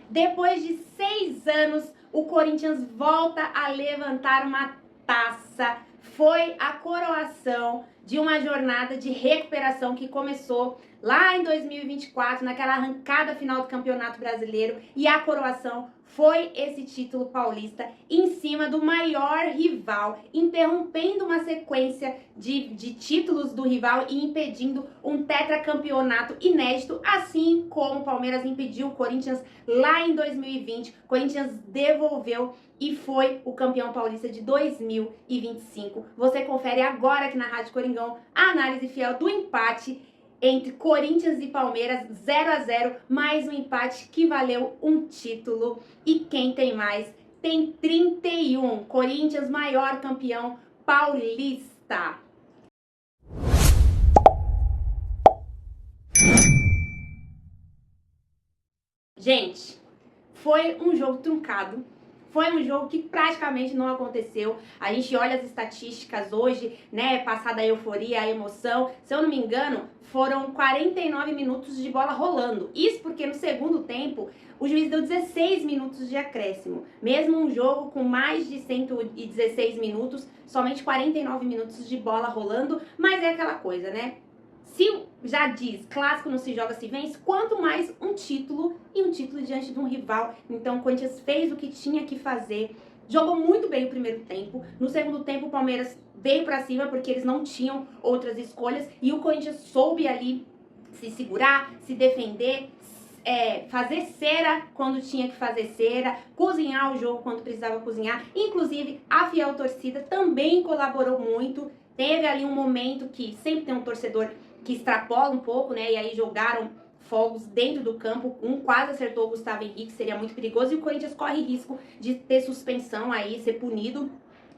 Depois de 6 anos, o Corinthians volta a levantar uma taça. Foi a coroação de uma jornada de recuperação que começou lá em 2024, naquela arrancada final do Campeonato Brasileiro, e a coroação foi esse título paulista em cima do maior rival, interrompendo uma sequência de títulos do rival e impedindo um tetracampeonato inédito, assim como o Palmeiras impediu o Corinthians lá em 2020. O Corinthians devolveu e foi o campeão paulista de 2025. Você confere agora aqui na Rádio Coringão a análise fiel do empate entre Corinthians e Palmeiras, 0-0, mais um empate que valeu um título. E quem tem mais? Tem 31. Corinthians, maior campeão paulista. Gente, foi um jogo truncado. Foi um jogo que praticamente não aconteceu. A gente olha as estatísticas hoje, né? Passada a euforia, a emoção. Se eu não me engano, foram 49 minutos de bola rolando. Isso porque no segundo tempo, o juiz deu 16 minutos de acréscimo. Mesmo um jogo com mais de 116 minutos, somente 49 minutos de bola rolando. Mas é aquela coisa, né? Se já diz, clássico não se joga, se vence, quanto mais um título, e um título diante de um rival. Então o Corinthians fez o que tinha que fazer, jogou muito bem o primeiro tempo. No segundo tempo o Palmeiras veio pra cima porque eles não tinham outras escolhas, e o Corinthians soube ali se segurar, se defender, fazer cera quando tinha que fazer cera, cozinhar o jogo quando precisava cozinhar. Inclusive a fiel torcida também colaborou muito. Teve ali um momento que sempre tem um torcedor que extrapola um pouco, né? E aí jogaram fogos dentro do campo. Um quase acertou o Gustavo Henrique, seria muito perigoso. E o Corinthians corre risco de ter suspensão aí, ser punido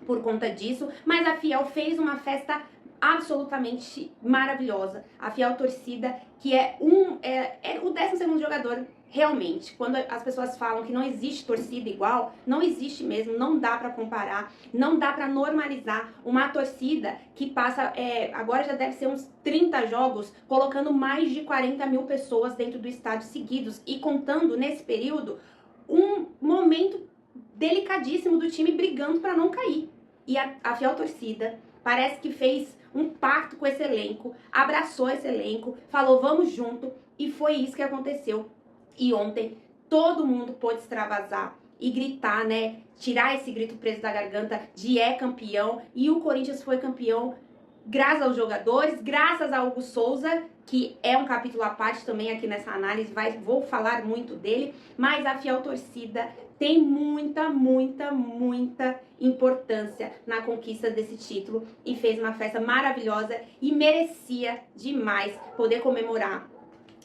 por conta disso. Mas a Fiel fez uma festa absolutamente maravilhosa. A fiel torcida, que é o 12º jogador. Realmente, quando as pessoas falam que não existe torcida igual, não existe mesmo, não dá pra comparar, não dá pra normalizar uma torcida que passa, agora já deve ser uns 30 jogos, colocando mais de 40 mil pessoas dentro do estádio seguidos, e contando nesse período um momento delicadíssimo do time brigando pra não cair. E a fiel torcida parece que fez um pacto com esse elenco, abraçou esse elenco, falou vamos junto, e foi isso que aconteceu. E ontem todo mundo pôde extravasar e gritar, né? Tirar esse grito preso da garganta de campeão. E o Corinthians foi campeão graças aos jogadores, graças a Hugo Souza, que é um capítulo à parte também aqui nessa análise, vou falar muito dele. Mas a fiel torcida tem muita importância na conquista desse título e fez uma festa maravilhosa e merecia demais poder comemorar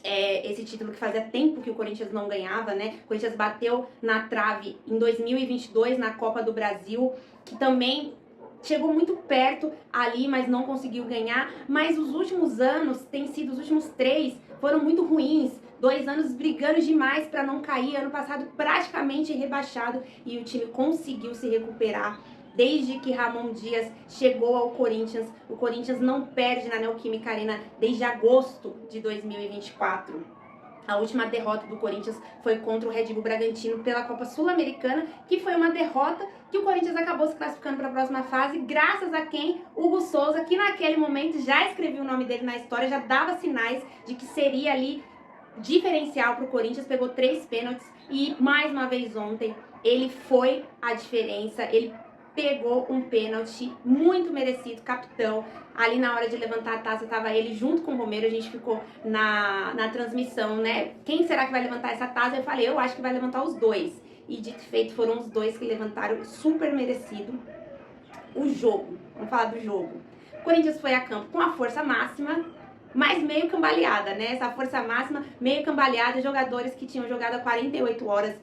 esse título que fazia tempo que o Corinthians não ganhava, né? O Corinthians bateu na trave em 2022 na Copa do Brasil, que também chegou muito perto ali, mas não conseguiu ganhar. Mas os últimos anos, os últimos 3, foram muito ruins. 2 anos brigando demais para não cair. Ano passado praticamente rebaixado, e o time conseguiu se recuperar. Desde que Ramon Dias chegou ao Corinthians, o Corinthians não perde na Neoquímica Arena desde agosto de 2024. A última derrota do Corinthians foi contra o Red Bull Bragantino pela Copa Sul-Americana, que foi uma derrota que o Corinthians acabou se classificando para a próxima fase, graças a quem? Hugo Souza, que naquele momento já escrevia o nome dele na história, já dava sinais de que seria ali diferencial para o Corinthians, pegou 3 pênaltis e mais uma vez ontem ele foi a diferença, ele pegou um pênalti muito merecido, capitão. Ali na hora de levantar a taça tava ele junto com o Romero, a gente ficou na transmissão, né? Quem será que vai levantar essa taça? Eu falei, eu acho que vai levantar os 2. E dito e feito, foram os 2 que levantaram, super merecido. O jogo, vamos falar do jogo. O Corinthians foi a campo com a força máxima, mas meio cambaleada, né? Essa força máxima, meio cambaleada, jogadores que tinham jogado há 48 horas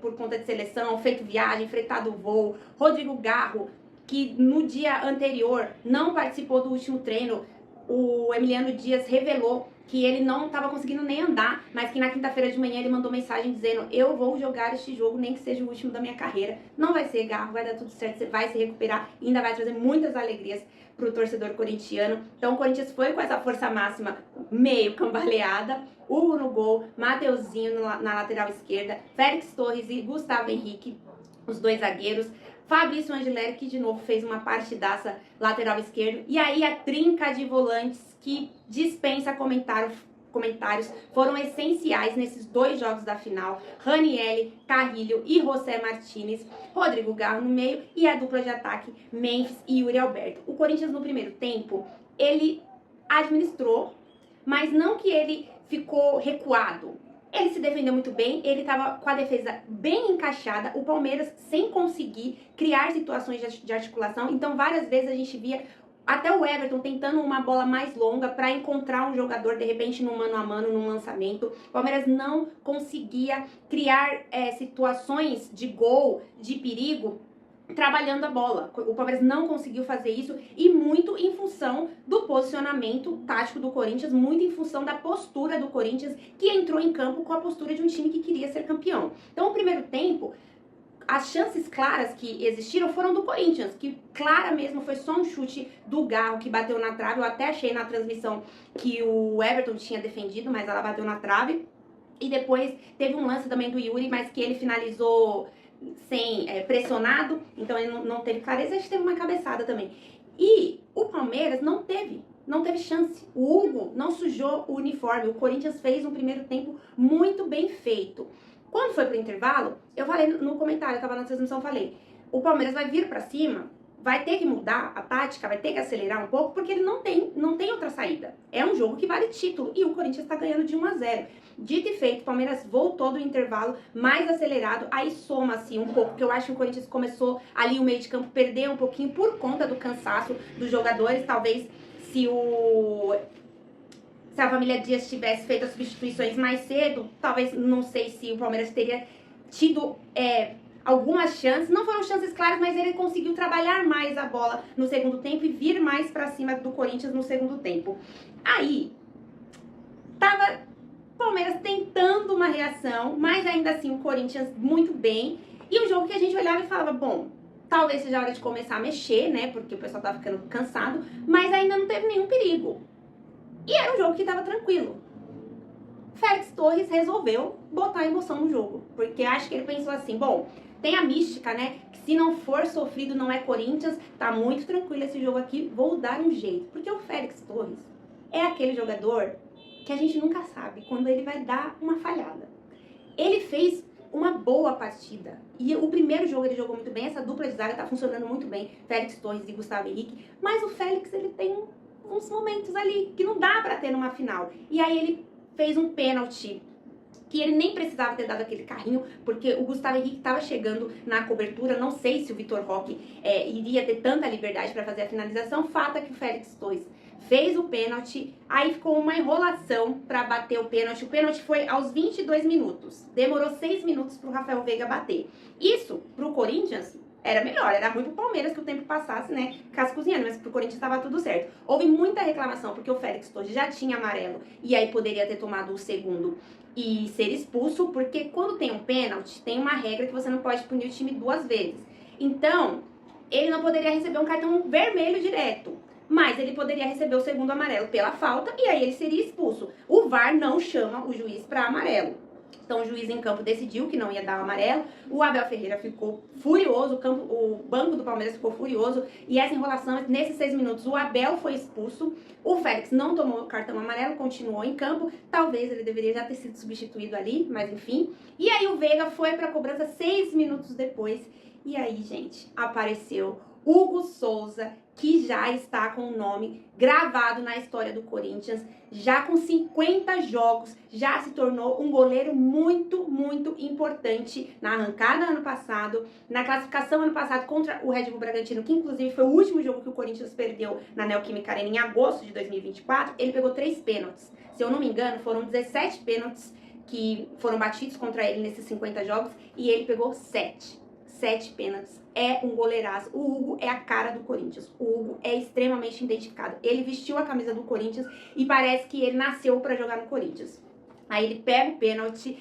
por conta de seleção, feito viagem, fretado voo. Rodrigo Garro, que no dia anterior não participou do último treino, o Emiliano Dias revelou que ele não estava conseguindo nem andar, mas que na quinta-feira de manhã ele mandou mensagem dizendo: eu vou jogar este jogo, nem que seja o último da minha carreira, não vai ser Garro, vai dar tudo certo, você vai se recuperar e ainda vai trazer muitas alegrias pro torcedor corintiano. Então o Corinthians foi com essa força máxima meio cambaleada, Hugo no gol, Mateuzinho na lateral esquerda, Félix Torres e Gustavo Henrique, os dois zagueiros, Fabrício Angeleri, que de novo fez uma partidaça lateral esquerdo, e aí a trinca de volantes que dispensa comentários, foram essenciais nesses dois jogos da final, Ranieri, Carrilho e José Martínez, Rodrigo Garro no meio e a dupla de ataque, Memphis e Yuri Alberto. O Corinthians no primeiro tempo, ele administrou, mas não que ele ficou recuado. Ele se defendeu muito bem, ele estava com a defesa bem encaixada, o Palmeiras sem conseguir criar situações de articulação, então várias vezes a gente via até o Everton tentando uma bola mais longa para encontrar um jogador, de repente, no mano a mano, num lançamento. O Palmeiras não conseguia criar situações de gol, de perigo, trabalhando a bola. O Palmeiras não conseguiu fazer isso e muito em função do posicionamento tático do Corinthians, muito em função da postura do Corinthians, que entrou em campo com a postura de um time que queria ser campeão. Então, o primeiro tempo, as chances claras que existiram foram do Corinthians, que clara mesmo foi só um chute do Garro que bateu na trave. Eu até achei na transmissão que o Everton tinha defendido, mas ela bateu na trave. E depois teve um lance também do Yuri, mas que ele finalizou sem pressionado, então ele não teve clareza. A gente teve uma cabeçada também. E o Palmeiras não teve chance. O Hugo não sujou o uniforme. O Corinthians fez um primeiro tempo muito bem feito. Quando foi pro intervalo, eu falei no comentário, eu tava na transmissão, falei: o Palmeiras vai vir pra cima, vai ter que mudar a tática, vai ter que acelerar um pouco, porque ele não tem outra saída. É um jogo que vale título e o Corinthians tá ganhando de 1-0. Dito e feito, o Palmeiras voltou do intervalo mais acelerado, aí soma-se um pouco, porque eu acho que o Corinthians começou ali o meio de campo perder um pouquinho por conta do cansaço dos jogadores. Talvez se a família Dias tivesse feito as substituições mais cedo, talvez, não sei se o Palmeiras teria tido algumas chances. Não foram chances claras, mas ele conseguiu trabalhar mais a bola no segundo tempo e vir mais pra cima do Corinthians no segundo tempo. Aí, tava o Palmeiras tentando uma reação, mas ainda assim o Corinthians muito bem. E um jogo que a gente olhava e falava: bom, talvez seja a hora de começar a mexer, né, porque o pessoal tava ficando cansado, mas ainda não teve nenhum perigo. E era um jogo que tava tranquilo. Félix Torres resolveu botar emoção no jogo, porque acho que ele pensou assim: bom, tem a mística, né, que se não for sofrido não é Corinthians, tá muito tranquilo esse jogo aqui, vou dar um jeito. Porque o Félix Torres é aquele jogador que a gente nunca sabe quando ele vai dar uma falhada. Ele fez uma boa partida. E o primeiro jogo ele jogou muito bem, essa dupla de zaga tá funcionando muito bem, Félix Torres e Gustavo Henrique, mas o Félix, ele tem uns momentos ali que não dá pra ter numa final. E aí ele fez um pênalti que ele nem precisava ter dado aquele carrinho, porque o Gustavo Henrique estava chegando na cobertura. Não sei se o Vitor Roque iria ter tanta liberdade para fazer a finalização. Fato é que o Félix Torres fez o pênalti, aí ficou uma enrolação para bater o pênalti. O pênalti foi aos 22 minutos. Demorou 6 minutos para o Rafael Veiga bater. Isso, pro Corinthians, era melhor, era ruim pro Palmeiras que o tempo passasse, né, cascozinhando, mas pro Corinthians estava tudo certo. Houve muita reclamação, porque o Félix Torres já tinha amarelo, e aí poderia ter tomado o segundo e ser expulso, porque quando tem um pênalti, tem uma regra que você não pode punir o time 2 vezes. Então, ele não poderia receber um cartão vermelho direto, mas ele poderia receber o segundo amarelo pela falta, e aí ele seria expulso. O VAR não chama o juiz para amarelo. Então o juiz em campo decidiu que não ia dar o amarelo, o Abel Ferreira ficou furioso, o banco do Palmeiras ficou furioso, e essa enrolação, nesses 6 minutos, o Abel foi expulso, o Félix não tomou o cartão amarelo, continuou em campo, talvez ele deveria já ter sido substituído ali, mas enfim. E aí o Veiga foi para a cobrança 6 minutos depois, e aí, gente, apareceu Hugo Souza, que já está com o nome gravado na história do Corinthians, já com 50 jogos, já se tornou um goleiro muito, muito importante na arrancada ano passado, na classificação ano passado contra o Red Bull Bragantino, que inclusive foi o último jogo que o Corinthians perdeu na Neoquímica Arena em agosto de 2024, ele pegou 3 pênaltis. Se eu não me engano, foram 17 pênaltis que foram batidos contra ele nesses 50 jogos e ele pegou 7. 7 pênaltis. É um goleiraço. O Hugo é a cara do Corinthians. O Hugo é extremamente identificado. Ele vestiu a camisa do Corinthians e parece que ele nasceu pra jogar no Corinthians. Aí ele pega o pênalti,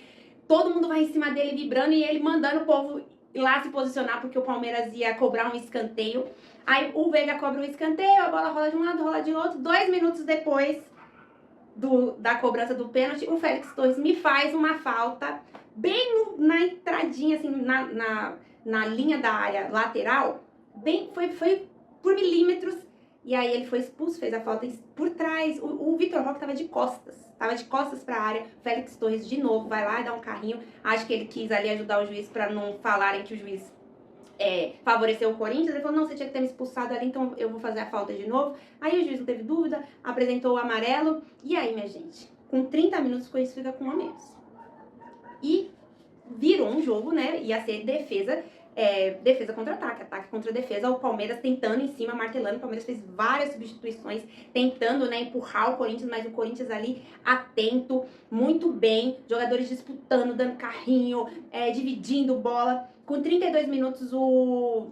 todo mundo vai em cima dele vibrando e ele mandando o povo ir lá se posicionar porque o Palmeiras ia cobrar um escanteio. Aí o Veiga cobra um escanteio, a bola rola de um lado, rola de outro. 2 minutos depois da cobrança do pênalti, o Félix Torres me faz uma falta bem na entradinha, assim, na linha da área lateral. Bem, foi por milímetros. E aí ele foi expulso, fez a falta por trás. O Vitor Roque tava de costas pra área. O Félix Torres de novo vai lá e dá um carrinho. Acho que ele quis ali ajudar o juiz pra não falarem que o juiz favoreceu o Corinthians. Ele falou, não, você tinha que ter me expulsado ali, então eu vou fazer a falta de novo. Aí o juiz não teve dúvida, apresentou o amarelo. E aí, minha gente, com 30 minutos o Corinthians fica com 1 a menos. E virou um jogo, né? Ia ser defesa contra ataque, ataque contra defesa, o Palmeiras tentando em cima, martelando, o Palmeiras fez várias substituições, tentando, né, empurrar o Corinthians, mas o Corinthians ali atento, muito bem, jogadores disputando, dando carrinho, dividindo bola. Com 32 minutos o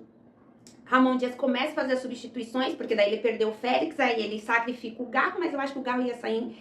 Ramon Dias começa a fazer as substituições, porque daí ele perdeu o Félix, aí ele sacrifica o Garro, mas eu acho que o Garro ia sair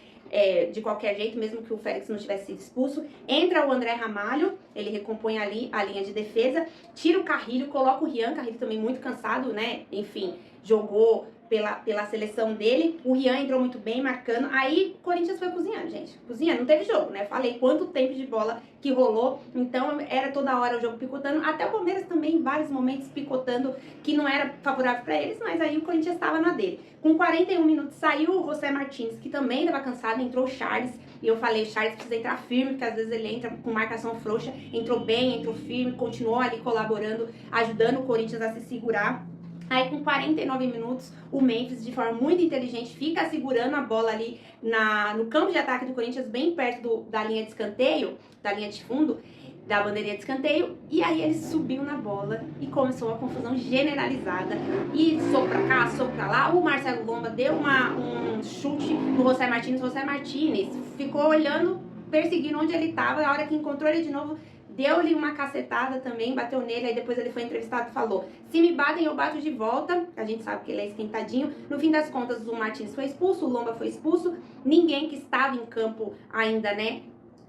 de qualquer jeito, mesmo que o Félix não tivesse sido expulso. Entra o André Ramalho, ele recompõe ali a linha de defesa, tira o Carrilho, coloca o Rian, Carrilho também muito cansado, né? Enfim, jogou pela seleção dele. O Rian entrou muito bem, marcando. Aí o Corinthians foi cozinhando, gente. Cozinhando, não teve jogo, né? Falei quanto tempo de bola que rolou. Então era toda hora o jogo picotando. Até o Palmeiras também, em vários momentos, picotando, que não era favorável para eles, mas aí o Corinthians estava na dele. Com 41 minutos saiu o José Martins, que também estava cansado, entrou o Charles. E eu falei, o Charles precisa entrar firme, porque às vezes ele entra com marcação frouxa. Entrou bem, entrou firme, continuou ali colaborando, ajudando o Corinthians a se segurar. Aí com 49 minutos, o Memphis, de forma muito inteligente, fica segurando a bola ali no campo de ataque do Corinthians, bem perto da linha de escanteio, da linha de fundo, da bandeirinha de escanteio. E aí ele subiu na bola e começou uma confusão generalizada. E soco pra cá, soco pra lá. O Marcelo Lomba deu um chute no José Martins. José Martins ficou olhando, perseguindo onde ele estava. A hora que encontrou ele de novo, deu-lhe uma cacetada também, bateu nele, aí depois ele foi entrevistado e falou, se me batem eu bato de volta, a gente sabe que ele é esquentadinho. No fim das contas, o Martins foi expulso, o Lomba foi expulso, ninguém que estava em campo ainda, né,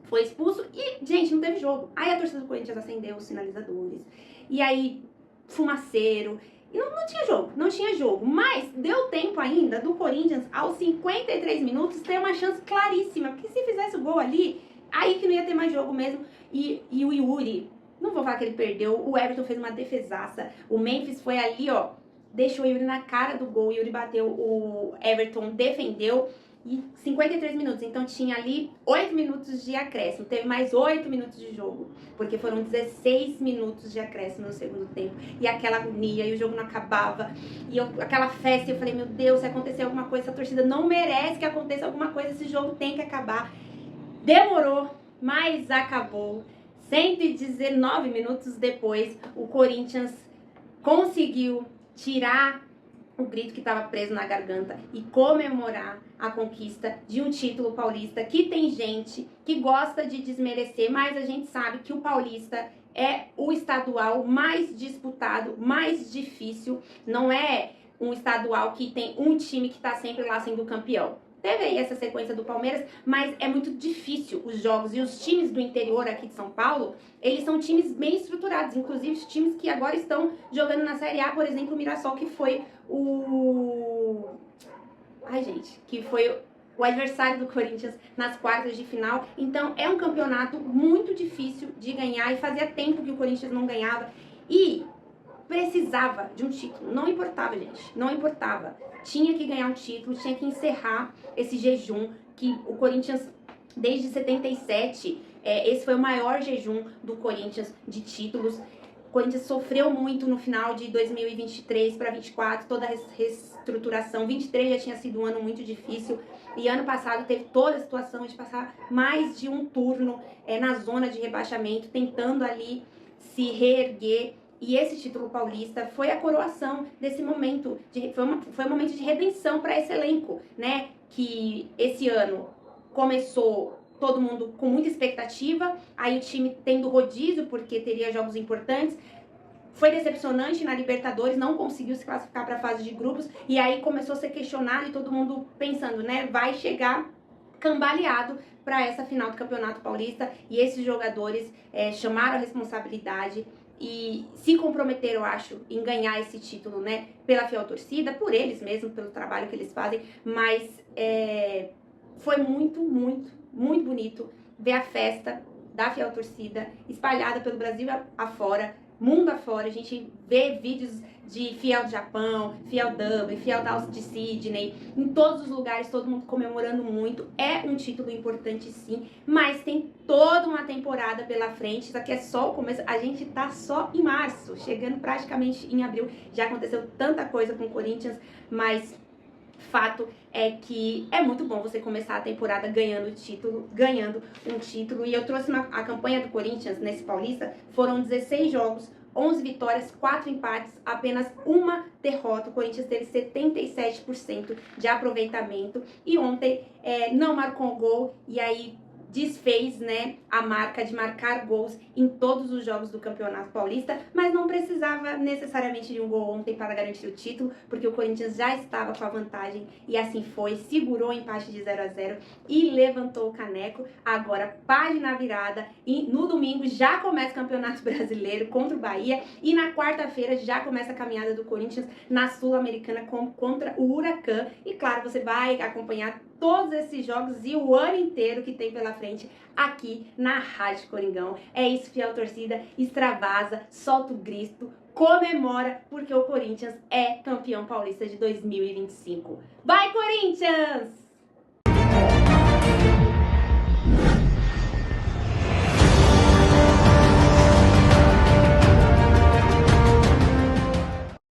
foi expulso e, gente, não teve jogo. Aí a torcida do Corinthians acendeu os sinalizadores, e aí, fumaceiro, e não tinha jogo, mas deu tempo ainda do Corinthians, aos 53 minutos, ter uma chance claríssima, porque se fizesse o gol ali, aí que não ia ter mais jogo mesmo. E o Yuri, não vou falar que ele perdeu, o Everton fez uma defesaça, o Memphis foi ali, ó, deixou o Yuri na cara do gol, o Yuri bateu, o Everton defendeu, e 53 minutos, então tinha ali 8 minutos de acréscimo, teve mais 8 minutos de jogo, porque foram 16 minutos de acréscimo no segundo tempo, e aquela agonia, e o jogo não acabava, e aquela festa, eu falei, meu Deus, se acontecer alguma coisa, essa torcida não merece que aconteça alguma coisa, esse jogo tem que acabar. Demorou, mas acabou. 119 minutos depois, o Corinthians conseguiu tirar o grito que estava preso na garganta e comemorar a conquista de um título paulista, que tem gente que gosta de desmerecer, mas a gente sabe que o paulista é o estadual mais disputado, mais difícil, não é um estadual que tem um time que está sempre lá sendo campeão. Teve aí essa sequência do Palmeiras, mas é muito difícil os jogos. E os times do interior aqui de São Paulo, eles são times bem estruturados. Inclusive, os times que agora estão jogando na Série A, por exemplo, o Mirassol, que foi que foi o adversário do Corinthians nas quartas de final. Então, é um campeonato muito difícil de ganhar e fazia tempo que o Corinthians não ganhava. E precisava de um título, não importava, gente, não importava. Tinha que ganhar um título, tinha que encerrar esse jejum que o Corinthians, desde 77, esse foi o maior jejum do Corinthians de títulos. O Corinthians sofreu muito no final de 2023 para 2024, toda a reestruturação. 23 já tinha sido um ano muito difícil e ano passado teve toda a situação de passar mais de um turno na zona de rebaixamento, tentando ali se reerguer. E esse título paulista foi a coroação desse momento, foi um momento de redenção para esse elenco, né? Que esse ano começou todo mundo com muita expectativa, aí o time tendo rodízio, porque teria jogos importantes, foi decepcionante na Libertadores, não conseguiu se classificar para a fase de grupos, e aí começou a ser questionado e todo mundo pensando, né, vai chegar cambaleado para essa final do Campeonato Paulista, e esses jogadores chamaram a responsabilidade e se comprometeram, eu acho, em ganhar esse título, né, pela fiel torcida, por eles mesmos, pelo trabalho que eles fazem, mas foi muito, muito, muito bonito ver a festa da fiel torcida espalhada pelo Brasil afora, mundo afora. A gente vê vídeos de fiel do Japão, fiel Dublin, fiel de Sydney, em todos os lugares, todo mundo comemorando muito. É um título importante sim, mas tem toda uma temporada pela frente. Isso aqui é só o começo, a gente tá só em março, chegando praticamente em abril. Já aconteceu tanta coisa com o Corinthians, mas fato é que é muito bom você começar a temporada ganhando um título. E eu trouxe a campanha do Corinthians nesse Paulista, foram 16 jogos, 11 vitórias, 4 empates, apenas uma derrota. O Corinthians teve 77% de aproveitamento e ontem não marcou gol, e aí desfez, né, a marca de marcar gols em todos os jogos do Campeonato Paulista, mas não precisava necessariamente de um gol ontem para garantir o título, porque o Corinthians já estava com a vantagem e assim foi, segurou o empate de 0-0 e levantou o caneco. Agora, página virada, e no domingo já começa o Campeonato Brasileiro contra o Bahia, e na quarta-feira já começa a caminhada do Corinthians na Sul-Americana contra o Huracan. E claro, você vai acompanhar todos esses jogos e o ano inteiro que tem pela frente aqui na Rádio Coringão. É isso, fiel torcida, extravasa, solta o grito, comemora, porque o Corinthians é campeão paulista de 2025. Vai, Corinthians!